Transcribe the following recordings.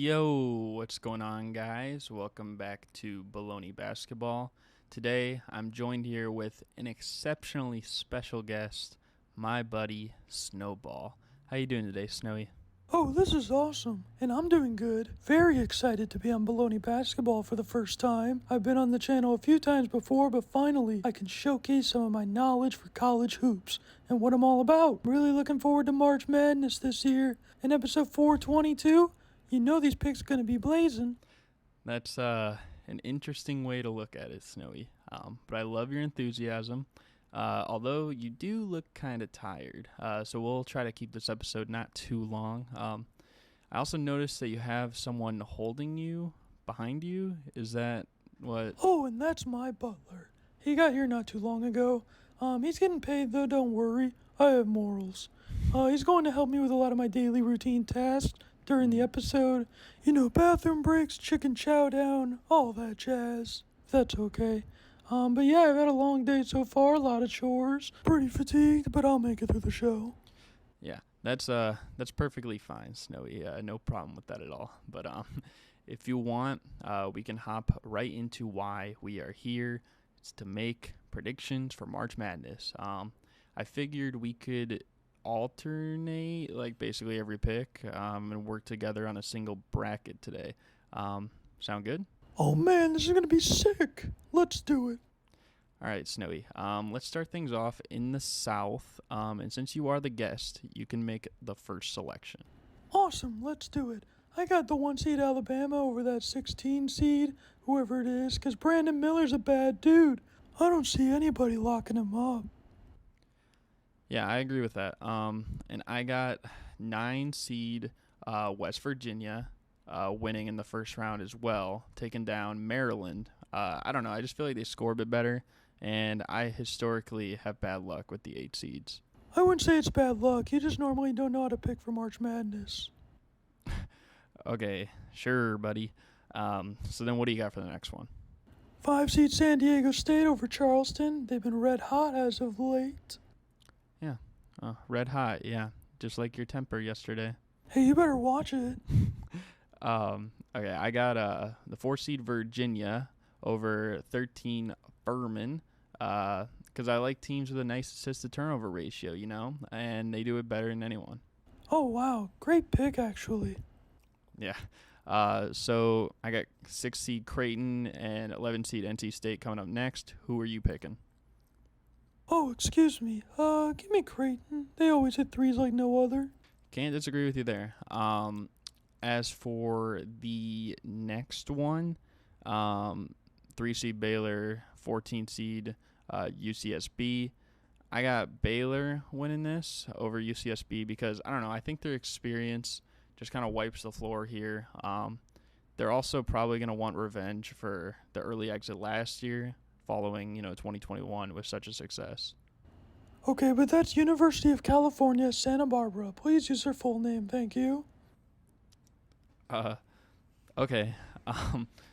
Yo, what's going on, guys? Welcome back to Bullony Basketball. Today, I'm joined here with an exceptionally special guest, my buddy Snowball. How you doing today, Snowy? Oh, this is awesome, and I'm doing good. Very excited to be on Bullony Basketball for the first time. I've been on the channel a few times before, but finally I can showcase some of my knowledge for college hoops and what I'm all about. Really looking forward to March Madness this year. In episode 422, you know these picks are going to be blazing. That's an interesting way to look at it, Snowy. But I love your enthusiasm. Although you do look kind of tired, so we'll try to keep this episode not too long. I also noticed that you have someone holding you behind you. Is that what? Oh, and that's my butler. He got here not too long ago. He's getting paid though, don't worry. I have morals. He's going to help me with a lot of my daily routine tasks during the episode. You know, bathroom breaks, chicken chow down, all that jazz. If that's okay. But yeah, I've had a long day so far, a lot of chores. Pretty fatigued, but I'll make it through the show. Yeah, that's perfectly fine, Snowy. No problem with that at all. But if you want, we can hop right into why we are here. It's to make predictions for March Madness. I figured we could alternate, like, basically every pick, and work together on a single bracket today. Sound good? Oh man, this is gonna be sick. Let's do it. All right, Snowy. Let's start things off in the South. And since you are the guest, you can make the first selection. Awesome, let's do it. I got the 1 seed Alabama over that 16 seed, whoever it is, because Brandon Miller's a bad dude. I don't see anybody locking him up. Yeah, I agree with that. And I got 9 seed West Virginia winning in the first round as well, taking down Maryland. I don't know. I just feel like they score a bit better, and I historically have bad luck with the 8 seeds. I wouldn't say it's bad luck. You just normally don't know how to pick for March Madness. Okay, sure, buddy. So then what do you got for the next one? 5 seed San Diego State over Charleston. They've been red hot as of late. Yeah, red hot, yeah. Just like your temper yesterday. Hey, you better watch it. Okay, I got the 4 seed Virginia over 13 Furman, because I like teams with a nice assist-to-turnover ratio, you know, and they do it better than anyone. Oh, wow. Great pick, actually. Yeah. So I got 6 seed Creighton and 11 seed NC State coming up next. Who are you picking? Oh, excuse me. Give me Creighton. They always hit threes like no other. Can't disagree with you there. As for the next one, 3 seed Baylor, 14 seed UCSB. I got Baylor winning this over UCSB because, I don't know, I think their experience just kind of wipes the floor here. They're also probably going to want revenge for the early exit last year following, 2021 with such a success. Okay, but that's University of California, Santa Barbara. Please use their full name, thank you. Okay.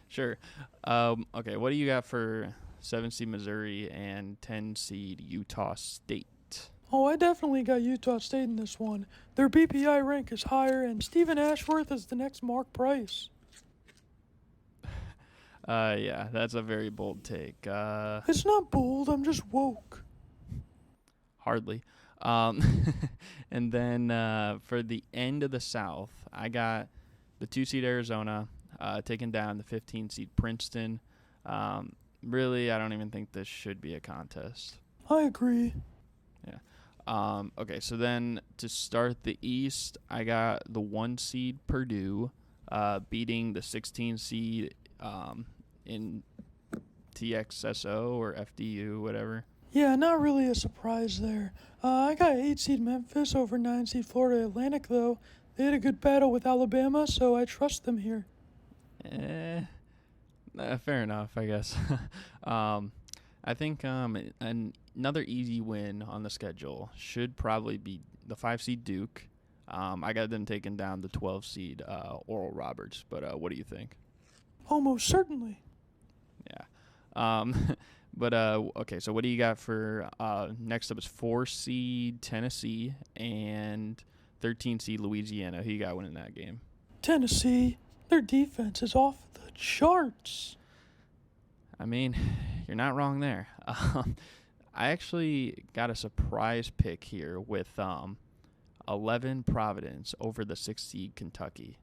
Sure. Okay, what do you got for 7 seed Missouri and 10 seed Utah State? Oh, I definitely got Utah State in this one. Their BPI rank is higher, and Stephen Ashworth is the next Mark Price. Yeah, that's a very bold take. It's not bold, I'm just woke. Hardly. And then for the end of the South, I got the 2 seed Arizona taking down the 15 seed Princeton. Really, I don't even think this should be a contest. I agree. Yeah. Okay, so then to start the East, I got the 1 seed Purdue beating the 16 seed in TXSO or FDU, whatever. Yeah, not really a surprise there. I got 8 seed Memphis over 9 seed Florida Atlantic, though. They had a good battle with Alabama, so I trust them here. Fair enough, I guess. I think another easy win on the schedule should probably be the 5 seed Duke. I got them taking down the 12 seed Oral Roberts, but what do you think? Almost certainly. Yeah. But okay, so what do you got for next up is 4 seed Tennessee and 13 seed Louisiana. Who you got winning that game? Tennessee. Their defense is off the charts. I mean, you're not wrong there. I actually got a surprise pick here with 11 Providence over the 6 seed Kentucky.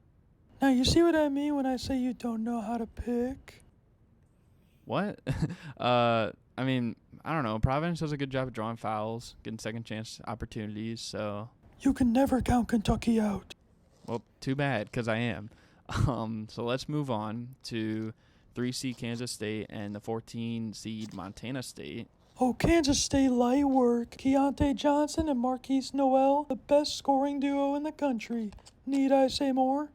Now, you see what I mean when I say you don't know how to pick? What? I mean, I don't know. Providence does a good job of drawing fouls, getting second chance opportunities. So, You can never count Kentucky out. well, too bad, because I am. So let's move on to 3 seed Kansas State and the 14 seed Montana State. Oh, Kansas State light work. Keontae Johnson and Marquise Noel, the best scoring duo in the country. Need I say more?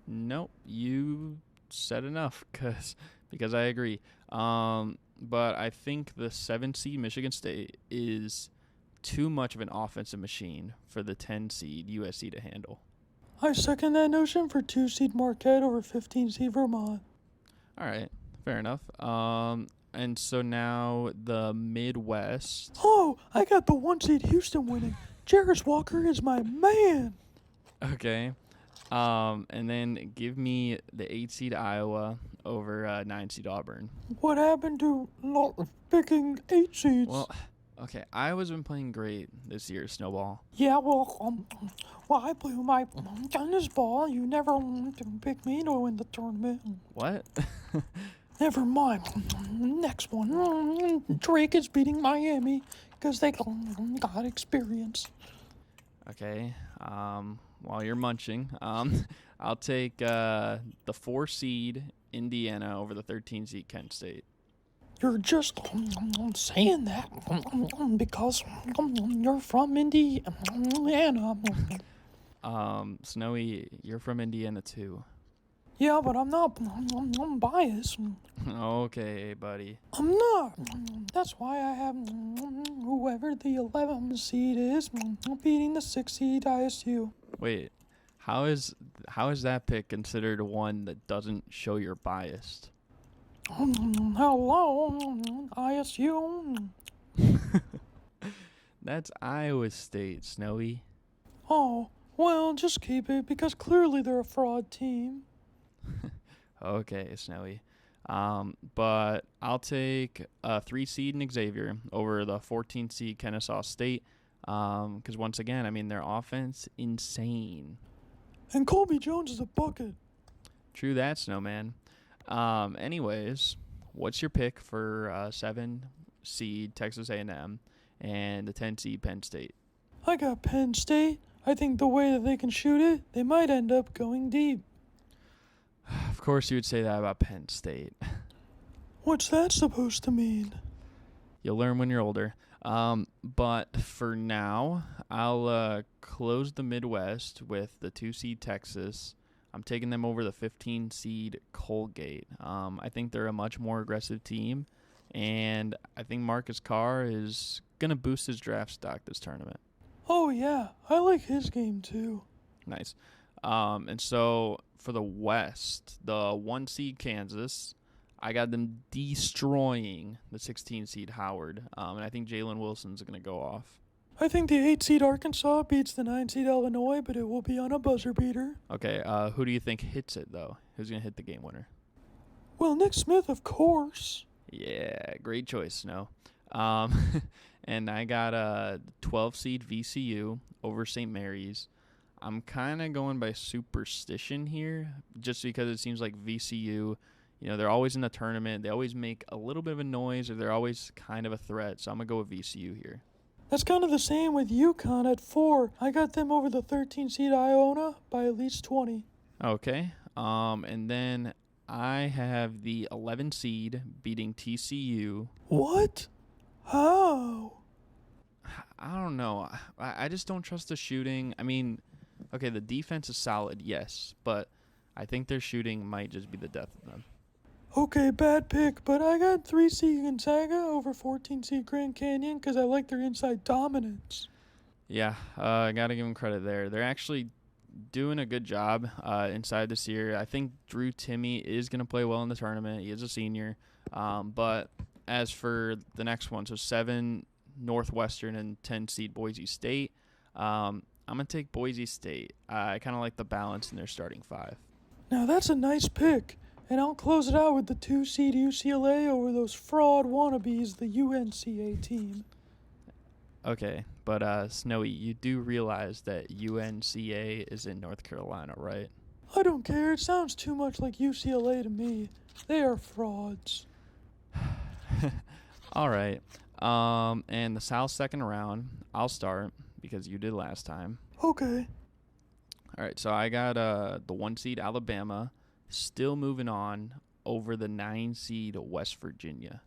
Nope, you said enough, because I agree. But I think the 7 seed Michigan State is too much of an offensive machine for the 10 seed USC to handle. I second that notion for 2 seed Marquette over 15 seed Vermont. All right, fair enough. And so now the Midwest. Oh, I got the 1 seed Houston winning. Jarris Walker is my man. Okay. And then give me the 8 seed Iowa over 9 seed Auburn. What happened to not picking 8 seeds? Well, okay, Iowa's been playing great this year, Snowball. Yeah, well, I blew my tennis ball. You never picked me to win the tournament. What? Never mind. Next one. Drake is beating Miami because they got experience. Okay. While you're munching, I'll take the 4 seed Indiana over the 13 seed Kent State. You're just saying that because you're from Indiana. Snowy, you're from Indiana too. Yeah, but I'm not. I'm biased. Okay, buddy. I'm not. That's why I have whoever the 11 seed is beating the 6 seed ISU. Wait, how is that pick considered one that doesn't show you're biased? Hello, ISU. That's Iowa State, Snowy. Oh, well, just keep it because clearly they're a fraud team. Okay, Snowy. But I'll take a 3 seed in Xavier over the 14 seed Kennesaw State. Because once again, I mean, their offense, insane. And Colby Jones is a bucket. True that, Snowman. Anyways, what's your pick for 7 seed Texas A&M and the 10 seed Penn State? I got Penn State. I think the way that they can shoot it, they might end up going deep. Of course you would say that about Penn State. What's that supposed to mean? You'll learn when you're older. But for now, I'll close the Midwest with the 2 seed Texas. I'm taking them over the 15 seed Colgate. I think they're a much more aggressive team, and I think Marcus Carr is going to boost his draft stock this tournament. Oh, yeah. I like his game, too. Nice. And so for the West, the 1 seed Kansas, I got them destroying the 16 seed Howard. And I think Jalen Wilson's going to go off. I think the 8 seed Arkansas beats the 9 seed Illinois, but it will be on a buzzer beater. Okay, who do you think hits it, though? Who's going to hit the game winner? Well, Nick Smith, of course. Yeah, great choice, Snow. And I got 12 seed VCU over St. Mary's. I'm kind of going by superstition here, just because it seems like VCU, they're always in the tournament. They always make a little bit of a noise, or they're always kind of a threat. So I'm going to go with VCU here. That's kind of the same with UConn at 4. I got them over the 13 seed Iona by at least 20. Okay. And then I have the 11 seed beating TCU. What? How? I don't know. I just don't trust the shooting. I mean, okay, the defense is solid, yes, but I think their shooting might just be the death of them. Okay, bad pick, but I got 3 seed Gonzaga over 14 seed Grand Canyon because I like their inside dominance. Yeah, I got to give them credit there. They're actually doing a good job inside this year. I think Drew Timme is going to play well in the tournament. He is a senior. But as for the next one, so 7 Northwestern and 10 seed Boise State, I'm going to take Boise State. I kind of like the balance in their starting 5. Now that's a nice pick. And I'll close it out with the 2 seed UCLA over those fraud wannabes, the UNCA team. Okay, but Snowy, you do realize that UNCA is in North Carolina, right? I don't care. It sounds too much like UCLA to me. They are frauds. All right. And the South second round, I'll start because you did last time. Okay. All right, so I got the 1 seed Alabama still moving on over the 9 seed West Virginia.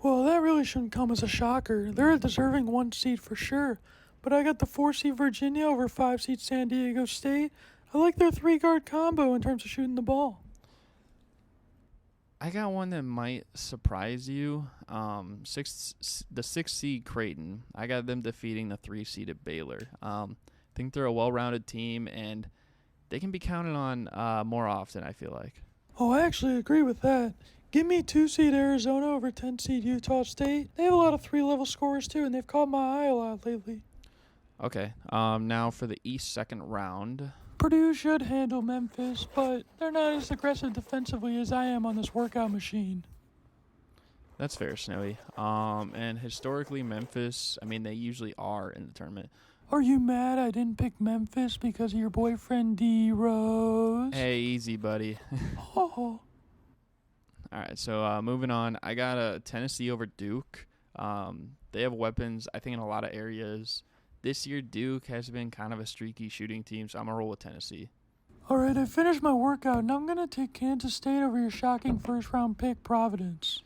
Well, that really shouldn't come as a shocker. They're a deserving 1 seed for sure. But I got the 4 seed Virginia over 5 seed San Diego State. I like their 3-guard combo in terms of shooting the ball. I got one that might surprise you. The 6 seed Creighton. I got them defeating the 3 seeded Baylor. I think they're a well-rounded team, and they can be counted on more often, I feel like. Oh, I actually agree with that. Give me 2 seed Arizona over 10 seed Utah State. They have a lot of 3-level scorers too, and they've caught my eye a lot lately. Okay. Now for the East second round. Purdue should handle Memphis, but they're not as aggressive defensively as I am on this workout machine. That's fair, Snowy. And historically, Memphis, I mean, they usually are in the tournament. Are you mad I didn't pick Memphis because of your boyfriend D-Rose? Hey, easy, buddy. Oh. All right, so moving on. I got a Tennessee over Duke. They have weapons, I think, in a lot of areas. This year, Duke has been kind of a streaky shooting team, so I'm going to roll with Tennessee. All right, I finished my workout, and I'm going to take Kansas State over your shocking first-round pick, Providence.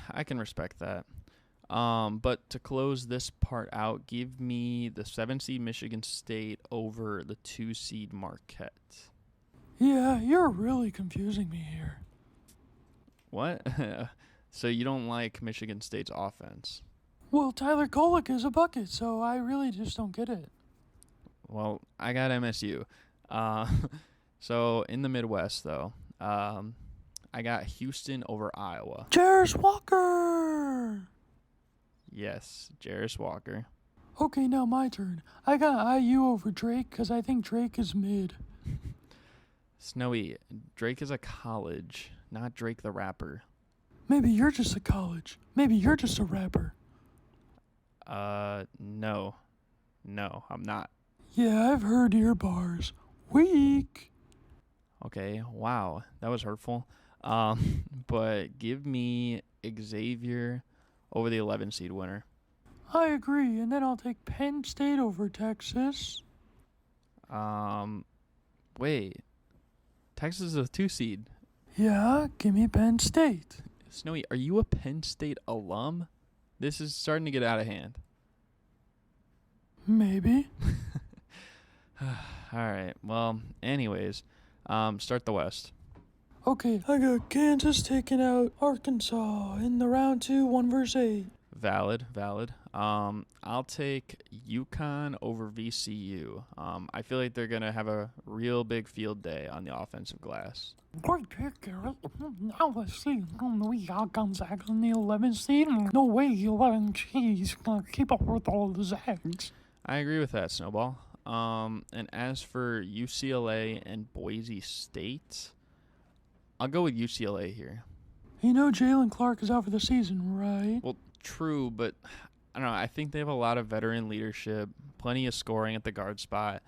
I can respect that. But to close this part out, give me the 7 seed Michigan State over the 2 seed Marquette. Yeah, you're really confusing me here. What? So you don't like Michigan State's offense? Well, Tyler Kolek is a bucket, so I really just don't get it. Well, I got MSU. So in the Midwest, though, I got Houston over Iowa. Jarris Walker! Yes, Jarris Walker. Okay, now my turn. I got IU over Drake because I think Drake is mid. Snowy, Drake is a college, not Drake the rapper. Maybe you're just a college. Maybe you're just a rapper. No. No, I'm not. Yeah, I've heard your bars. Weak. Okay, wow, that was hurtful. But give me Xavier over the 11 seed winner. I agree, and then I'll take Penn State over Texas. Wait. Texas is a 2 seed. Yeah, give me Penn State. Snowy, are you a Penn State alum? This is starting to get out of hand. Maybe. All right. Well, anyways, start the West. Okay, I got Kansas taking out Arkansas in the round 2, 1 versus 8. Valid. I'll take UConn over VCU. I feel like they're going to have a real big field day on the offensive glass. Great pick, Garrett. Now let's see. We got Gonzaga in the 11th seed. No way 11G is going to keep up with all the Zags. I agree with that, Snowball. And as for UCLA and Boise State, I'll go with UCLA here. You know Jalen Clark is out for the season, right? Well, true, but I don't know. I think they have a lot of veteran leadership, plenty of scoring at the guard spot.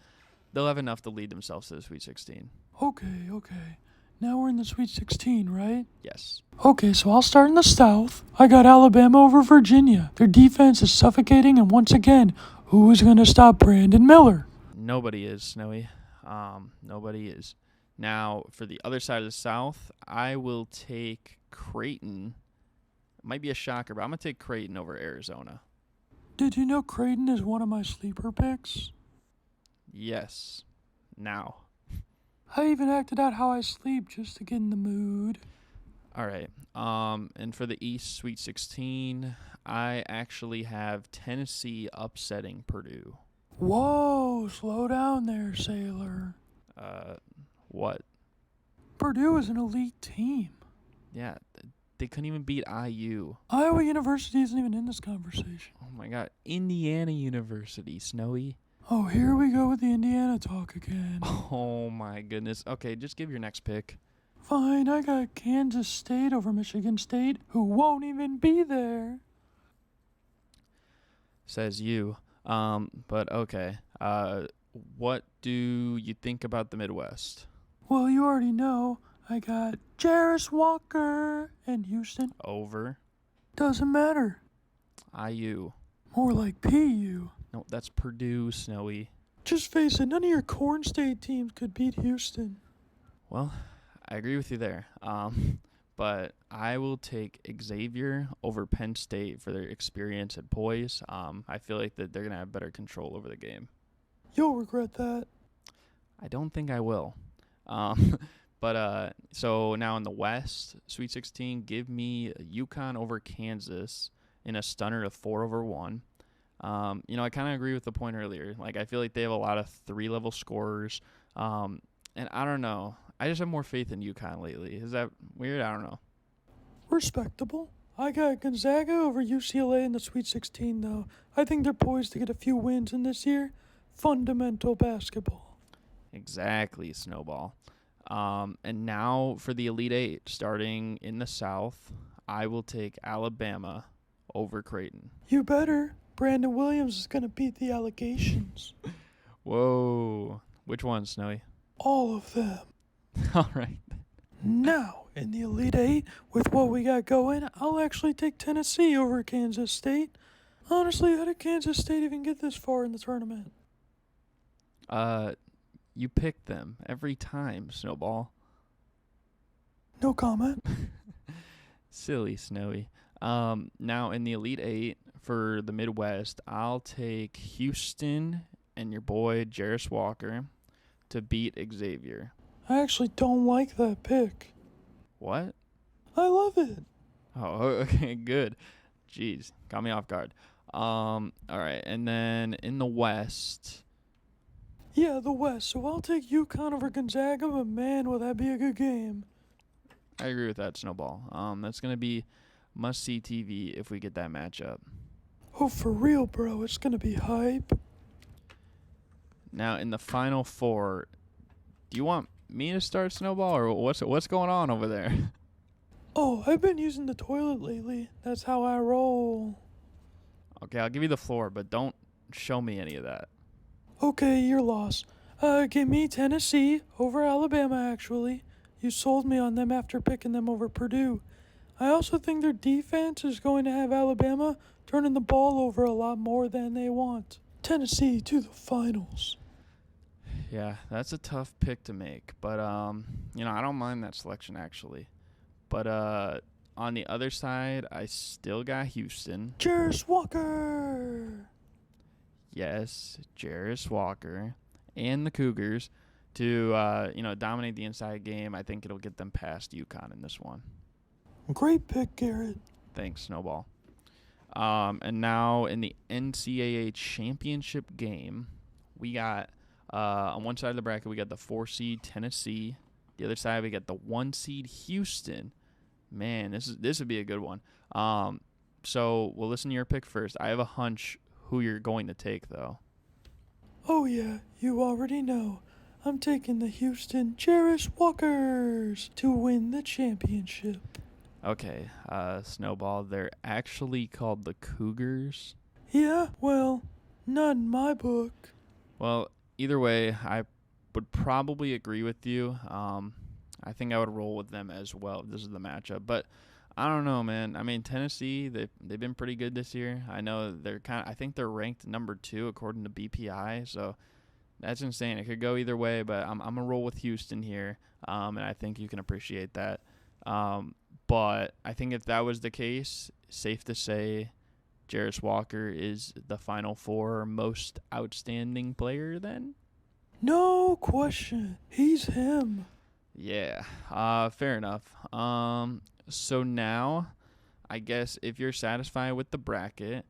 They'll have enough to lead themselves to the Sweet 16. Okay. Now we're in the Sweet 16, right? Yes. Okay, so I'll start in the South. I got Alabama over Virginia. Their defense is suffocating, and once again, who is going to stop Brandon Miller? Nobody is, Snowy. Nobody is. Now, for the other side of the South, I will take Creighton. It might be a shocker, but I'm going to take Creighton over Arizona. Did you know Creighton is one of my sleeper picks? Yes. Now. I even acted out how I sleep just to get in the mood. All right. And for the East Sweet 16, I actually have Tennessee upsetting Purdue. Whoa, slow down there, sailor. What? Purdue is an elite team. Yeah, they couldn't even beat IU. Iowa University isn't even in this conversation. Oh my God, Indiana University, Snowy. Oh, here we go with the Indiana talk again. Oh my goodness. Okay, just give your next pick. Fine, I got Kansas State over Michigan State, who won't even be there. Says you. But okay. What do you think about the Midwest? Well, you already know. I got Jarris Walker and Houston. Over. Doesn't matter. IU. More like PU. No, that's Purdue, Snowy. Just face it, none of your Corn State teams could beat Houston. Well, I agree with you there. But I will take Xavier over Penn State for their experience and poise. I feel like that they're gonna have better control over the game. You'll regret that. I don't think I will. But so now in the West, Sweet 16, give me UConn over Kansas in a stunner of 4-1. I kind of agree with the point earlier. Like, I feel like they have a lot of 3-level scorers. And I don't know. I just have more faith in UConn lately. Is that weird? I don't know. Respectable. I got Gonzaga over UCLA in the Sweet 16, though. I think they're poised to get a few wins in this year. Fundamental basketball. Exactly, Snowball. And now for the Elite Eight, starting in the South, I will take Alabama over Creighton. You better. Brandon Williams is going to beat the allegations. Whoa. Which one, Snowy? All of them. All right. Now, in the Elite Eight, with what we got going, I'll actually take Tennessee over Kansas State. Honestly, how did Kansas State even get this far in the tournament? You pick them every time, Snowball. No comment. Silly, Snowy. Now in the Elite Eight for the Midwest, I'll take Houston and your boy Jarris Walker to beat Xavier. I actually don't like that pick. What? I love it. Oh, okay, good. Jeez, got me off guard. All right, and then in the West. Yeah, the West. So I'll take UConn over Gonzaga, but man, will that be a good game. I agree with that, Snowball. That's gonna be must-see TV if we get that matchup. Oh, for real, bro. It's going to be hype. Now in the Final Four, do you want me to start, Snowball, or what's going on over there? Oh, I've been using the toilet lately. That's how I roll. Okay, I'll give you the floor, but don't show me any of that. Okay, you're lost. Give me Tennessee over Alabama, actually. You sold me on them after picking them over Purdue. I also think their defense is going to have Alabama turning the ball over a lot more than they want. Tennessee to the finals. Yeah, that's a tough pick to make, but I don't mind that selection actually. But on the other side, I still got Houston. Jarris Walker. Yes, Jarris Walker and the Cougars to dominate the inside game. I think it'll get them past UConn in this one. Great pick, Garrett. Thanks, Snowball. And now in the NCAA championship game, we got on one side of the bracket we got the 4 seed Tennessee. The other side we got the 1 seed Houston. Man, this would be a good one. So we'll listen to your pick first. I have a hunch who you're going to take though. Oh yeah, you already know. I'm taking the Houston Jarris Walkers to win the championship. Okay, Snowball, they're actually called the Cougars. Yeah, well, not in my book. Well, either way, I would probably agree with you. I think I would roll with them as well. This is the matchup, but I don't know, man. I mean, Tennessee, they've been pretty good this year. I know I think they're ranked number 2 according to BPI, so that's insane. It could go either way, but I'm gonna roll with Houston here, and I think you can appreciate that. But I think if that was the case, safe to say Jarris Walker is the Final Four most outstanding player then? No question. He's him. Yeah, fair enough. So now, I guess if you're satisfied with the bracket,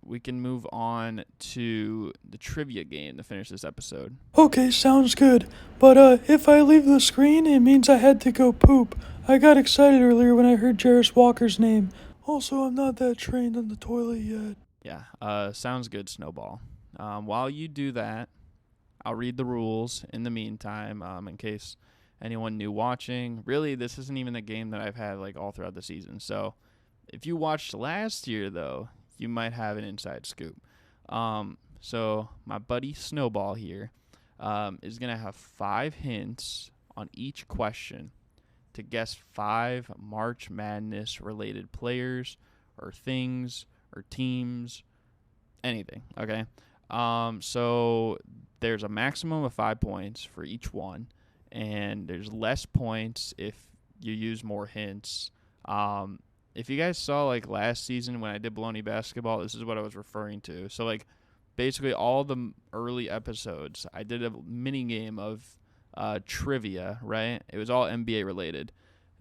we can move on to the trivia game to finish this episode. Okay, sounds good. But if I leave the screen, it means I had to go poop. I got excited earlier when I heard Jarris Walker's name. Also, I'm not that trained on the toilet yet. Yeah, sounds good, Snowball. While you do that, I'll read the rules in the meantime, in case anyone new watching. Really, this isn't even a game that I've had like all throughout the season. So if you watched last year, though, you might have an inside scoop. So my buddy Snowball here is going to have 5 hints on each question to guess 5 March Madness related players or things or teams, anything, okay? So there's a maximum of 5 points for each one, and there's less points if you use more hints. If you guys saw like last season when I did Bullony Basketball, this is what I was referring to. So like basically all the early episodes, I did a mini game of trivia, right? It was all NBA related.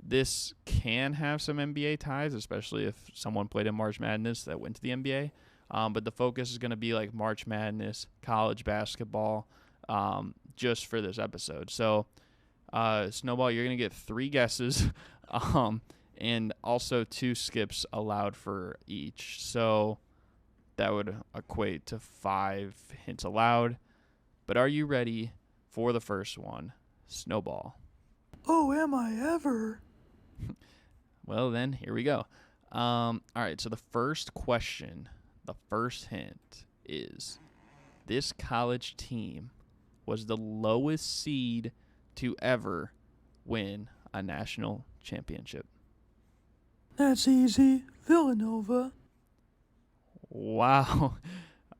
This can have some NBA ties, especially if someone played in March Madness that went to the NBA. But the focus is going to be like March Madness, college basketball, just for this episode. So, Snowball, you're going to get 3 guesses, and also 2 skips allowed for each. So that would equate to 5 hints allowed. But are you ready for the first one, Snowball? Oh, am I ever? Well, then, here we go. All right, so the first question, the first hint is this college team was the lowest seed to ever win a national championship. That's easy. Villanova. Wow.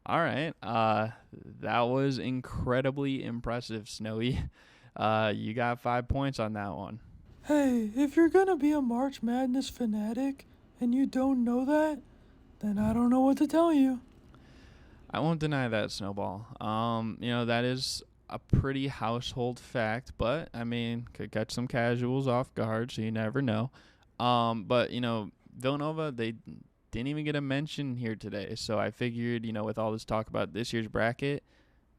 All right. That was incredibly impressive, Snowy. You got 5 points on that one. Hey, if you're gonna be a March Madness fanatic and you don't know that, then I don't know what to tell you. I won't deny that, Snowball. That is a pretty household fact, but I mean, could catch some casuals off guard, so you never know. But Villanova, they didn't even get a mention here today, so I figured, with all this talk about this year's bracket,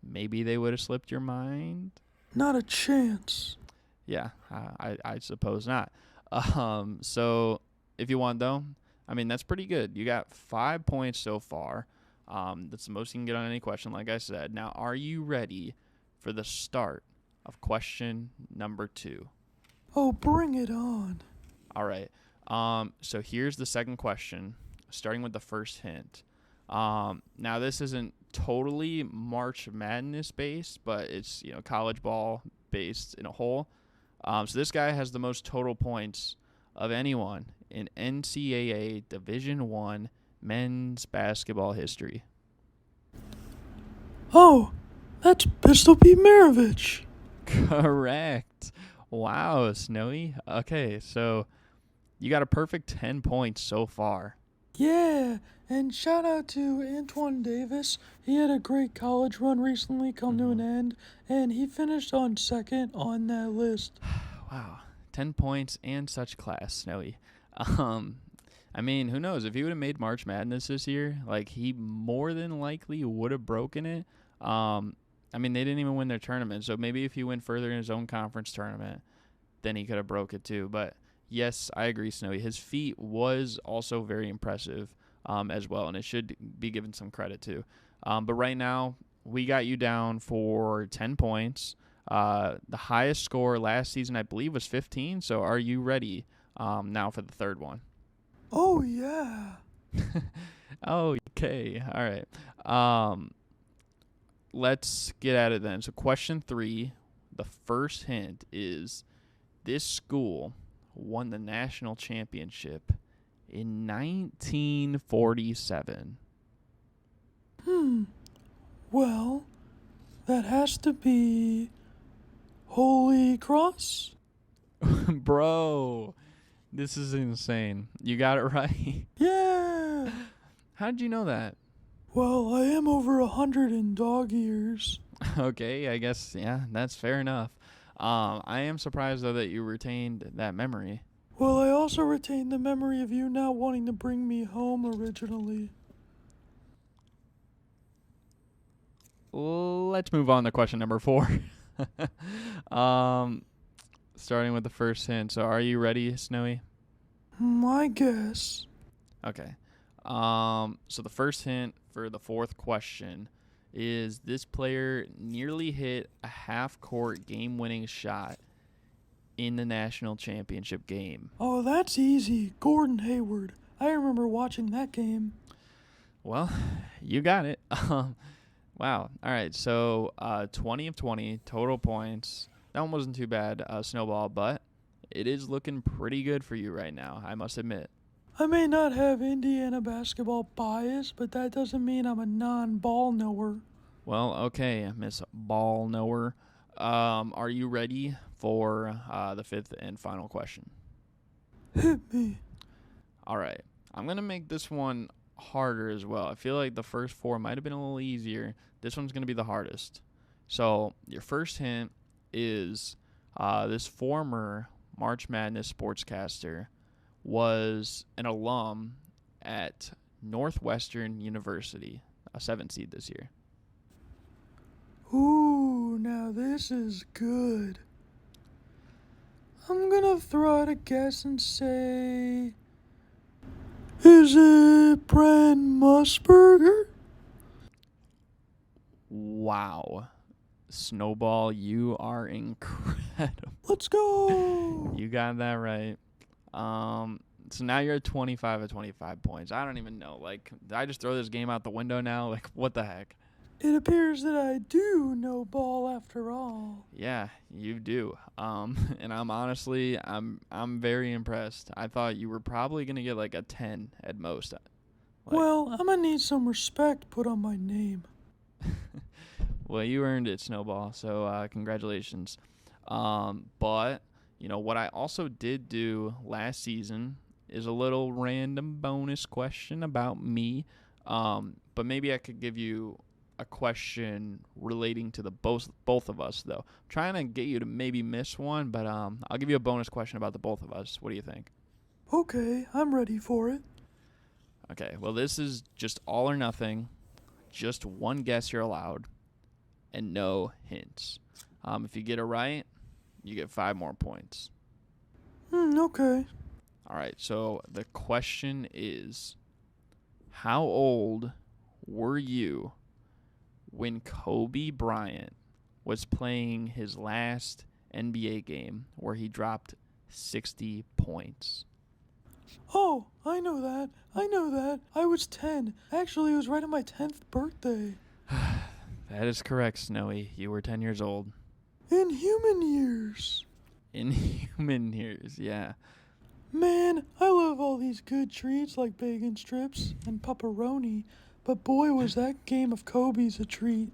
maybe they would have slipped your mind. Not a chance. Yeah, I suppose not. So if you want, though, I mean, that's pretty good. You got 5 points so far. That's the most you can get on any question, like I said. Now, are you ready for the start of question number 2? Oh, bring it on. All right. So here's the second question, starting with the first hint. Now, this isn't totally March Madness based, but it's college ball based in a whole. So this guy has the most total points of anyone in NCAA Division I men's basketball history. Oh, that's Pistol Pete Maravich. Correct. Wow, Snowy. Okay, so you got a perfect 10 points so far. Yeah, and shout out to Antoine Davis. He had a great college run recently come to an end, and he finished on second on that list. Wow, 10 points and such class, Snowy. I mean, who knows? If he would have made March Madness this year, like, he more than likely would have broken it. I mean, they didn't even win their tournament, so maybe if he went further in his own conference tournament, then he could have broke it too. But yes, I agree, Snowy. His feat was also very impressive as well, and it should be given some credit too. But right now, we got you down for 10 points. The highest score last season, I believe, was 15. So are you ready now for the third one? Oh, yeah. Okay. All right. Let's get at it then. So question 3, the first hint is this school won the national championship in 1947. Well, that has to be Holy Cross? Bro, this is insane. You got it right. Yeah. How'd you know that? Well, I am over 100 in dog years. Okay, I guess, yeah, that's fair enough. I am surprised, though, that you retained that memory. Well, I also retain the memory of you not wanting to bring me home originally. Let's move on to question number 4. Starting with the first hint. So are you ready, Snowy? I guess. Okay. So the first hint for the fourth question is this player nearly hit a half-court game-winning shot in the national championship game? Oh, that's easy. Gordon Hayward. I remember watching that game. Well, you got it. Wow. All right, so 20 of 20 total points. That one wasn't too bad, Snowball, but it is looking pretty good for you right now, I must admit. I may not have Indiana basketball bias, but that doesn't mean I'm a non-ball knower. Well, okay, Miss Ball Knower. Are you ready for the fifth and final question? Hit me. All right. I'm going to make this one harder as well. I feel like the first four might have been a little easier. This one's going to be the hardest. So your first hint is this former March Madness sportscaster was an alum at Northwestern University, a 7th seed this year. Ooh, now this is good. I'm gonna throw out a guess and say... Is it Brent Musburger? Wow. Snowball, you are incredible. Let's go! You got that right. So now you're at 25 of 25 points. I don't even know. Like, did I just throw this game out the window now? Like, what the heck? It appears that I do know ball after all. Yeah, you do. And I'm very impressed. I thought you were probably gonna get like a 10 at most. Well, I'm gonna need some respect put on my name. Well, you earned it, Snowball. So congratulations. But you know what I also did do last season is a little random bonus question about me. But maybe I could give you a question relating to the both of us, though. I'm trying to get you to maybe miss one, but I'll give you a bonus question about the both of us. What do you think? Okay, I'm ready for it. Okay, well, this is just all or nothing. Just one guess you're allowed, and no hints. If you get it right, you get 5 more points. Okay. All right, so the question is, how old were you when Kobe Bryant was playing his last NBA game where he dropped 60 points? Oh, I know that. I was 10. Actually, it was right on my 10th birthday. That is correct, Snowy. You were 10 years old. In human years. In human years, yeah. Man, I love all these good treats like bacon strips and pepperoni, but boy was that game of Kobe's a treat.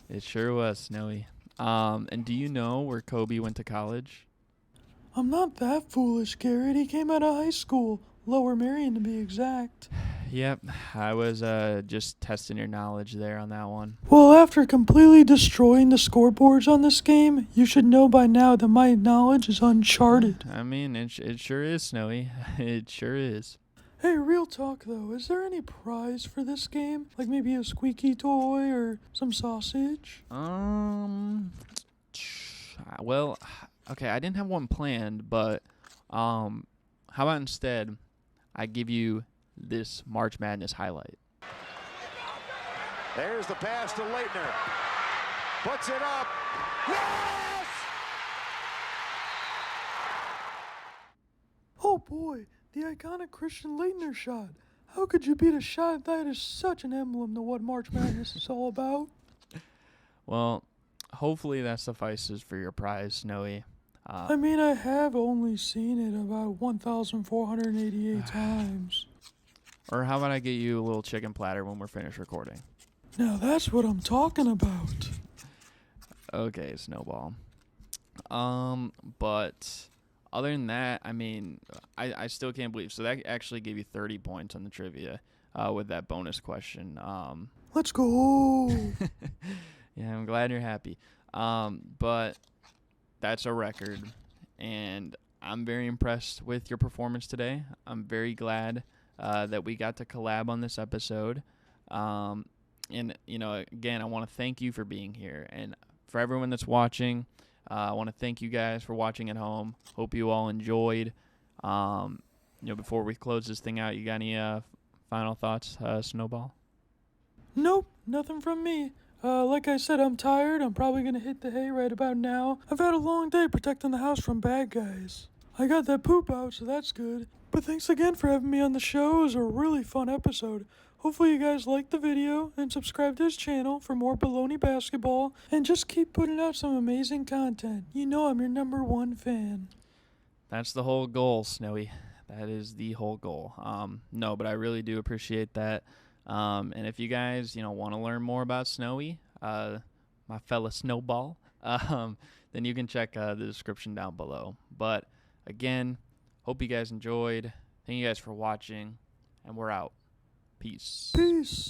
It sure was, Snowy. And do you know where Kobe went to college? I'm not that foolish, Garrett. He came out of high school, Lower Merion to be exact. Yep, I was just testing your knowledge there on that one. Well, after completely destroying the scoreboards on this game, you should know by now that my knowledge is uncharted. I mean, it sure is, Snowy. It sure is. Hey, real talk though, is there any prize for this game? Like maybe a squeaky toy or some sausage? Well, okay, I didn't have one planned, but how about instead I give you this March Madness highlight? There's the pass to Leitner. Puts it up. Yes! Oh boy, the iconic Christian Leitner shot. How could you beat a shot that is such an emblem to what March Madness is all about? Well, hopefully that suffices for your prize, Snowy. I mean, I have only seen it about 1,488 times. Or how about I get you a little chicken platter when we're finished recording? Now that's what I'm talking about. Okay, Snowball. But other than that, I mean, I still can't believe. So that actually gave you 30 points on the trivia with that bonus question. Let's go. Yeah, I'm glad you're happy. But that's a record, and I'm very impressed with your performance today. I'm very glad that we got to collab on this episode. And, you know, again, I want to thank you for being here. And for everyone that's watching, I want to thank you guys for watching at home. Hope you all enjoyed. Before we close this thing out, you got any final thoughts, Snowball? Nope, Nothing from me. Like I said, I'm tired. I'm probably gonna hit the hay right about now. I've had a long day protecting the house from bad guys. I got that poop out, so that's good. But thanks again for having me on the show. It was a really fun episode. Hopefully you guys liked the video and subscribe to his channel for more Bullony Basketball and just keep putting out some amazing content. You know I'm your #1 fan. That's the whole goal, Snowy. That is the whole goal. No, but I really do appreciate that. And if you guys, want to learn more about Snowy, my fella Snowball, then you can check the description down below. But again, hope you guys enjoyed. Thank you guys for watching, and we're out. Peace. Peace.